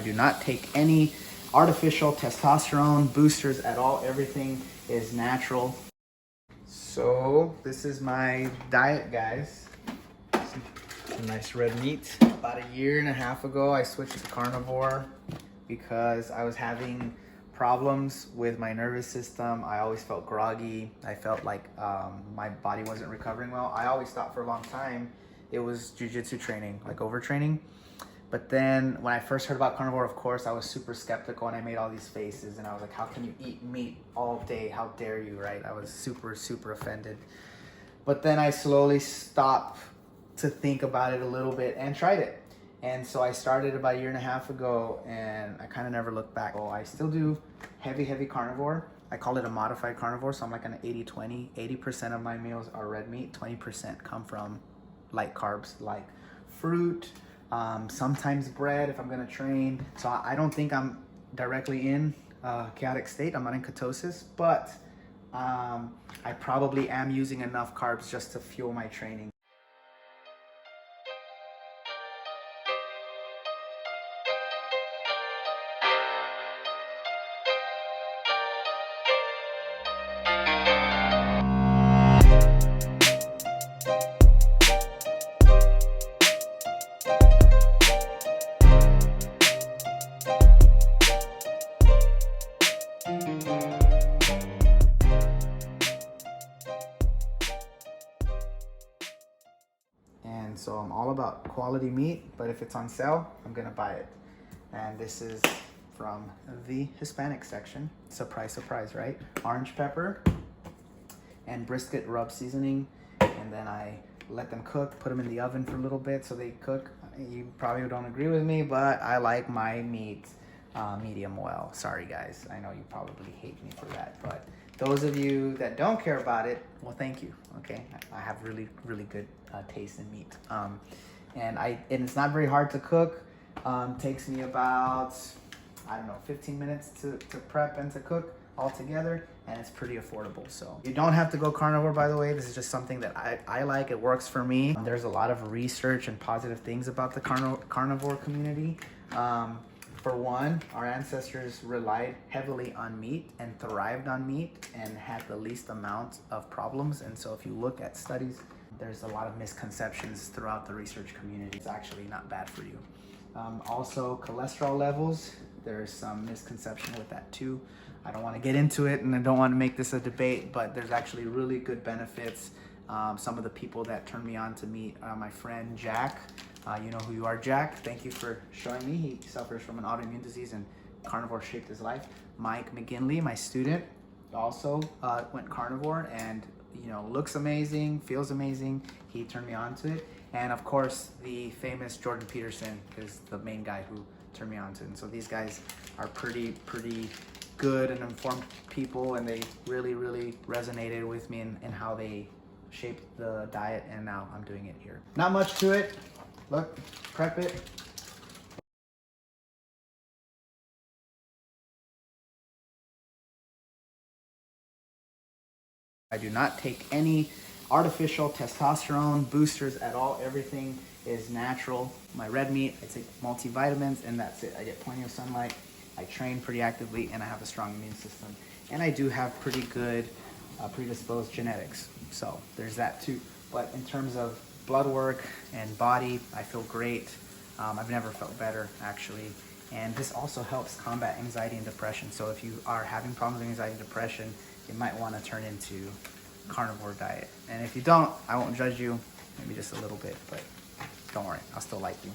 I do not take any artificial testosterone boosters at all. Everything is natural. So this is my diet, guys. Some nice red meat. About a year and a half ago, I switched to carnivore because I was having problems with my nervous system. I always felt groggy. I felt like my body wasn't recovering well. I always thought for a long time it was jiu-jitsu training, like overtraining. But then when I first heard about carnivore, of course, I was super skeptical and I made all these faces and I was like, how can you eat meat all day? How dare you, right? I was super, super offended. But then I slowly stopped to think about it a little bit and tried it. And so I started about a year and a half ago and I kind of never looked back. Well, I still do heavy carnivore. I call it a modified carnivore. So I'm like an 80-20. 80% of my meals are red meat. 20% come from light carbs like fruit, sometimes bread if I'm gonna train. So I don't think I'm directly in chaotic state. I'm not in ketosis, but I probably am using enough carbs just to fuel my training. And so I'm all about quality meat, but if it's on sale, I'm gonna buy it. And this is from the Hispanic section. Surprise, surprise, right? Orange pepper and brisket rub seasoning. And then I let them cook, put them in the oven for a little bit so they cook. You probably don't agree with me, but I like my meat medium well. Sorry guys, I know you probably hate me for that, but those of you that don't care about it, well, thank you. Okay, I have really, really good taste in meat, and it's not very hard to cook. Takes me about, I don't know, 15 minutes to prep and to cook all together, and it's pretty affordable. So you don't have to go carnivore, by the way. This is just something that I like. It works for me. There's a lot of research and positive things about the carnivore community. For one, our ancestors relied heavily on meat and thrived on meat and had the least amount of problems. And so if you look at studies, there's a lot of misconceptions throughout the research community. It's actually not bad for you. Also, cholesterol levels, there's some misconception with that too. I don't want to get into it and I don't want to make this a debate, but there's actually really good benefits. Some of the people that turned me on to meat, my friend Jack, you know who you are, Jack. Thank you for showing me. He suffers from an autoimmune disease and carnivore shaped his life. Mike McGinley, my student, also went carnivore and looks amazing, feels amazing. He turned me on to it. And of course, the famous Jordan Peterson is the main guy who turned me on to it. And so these guys are pretty good and informed people, and they really, really resonated with me in how they shaped the diet, and now I'm doing it here. Not much to it. Look, prep it. I do not take any artificial testosterone boosters at all. Everything is natural. My red meat, I take multivitamins, and that's it. I get plenty of sunlight. I train pretty actively, and I have a strong immune system. And I do have pretty good predisposed genetics. So there's that too. But in terms of blood work and body, I feel great. I've never felt better, actually. And this also helps combat anxiety and depression. So if you are having problems with anxiety and depression, you might want to turn into carnivore diet. And if you don't, I won't judge you, maybe just a little bit, but don't worry, I'll still like you.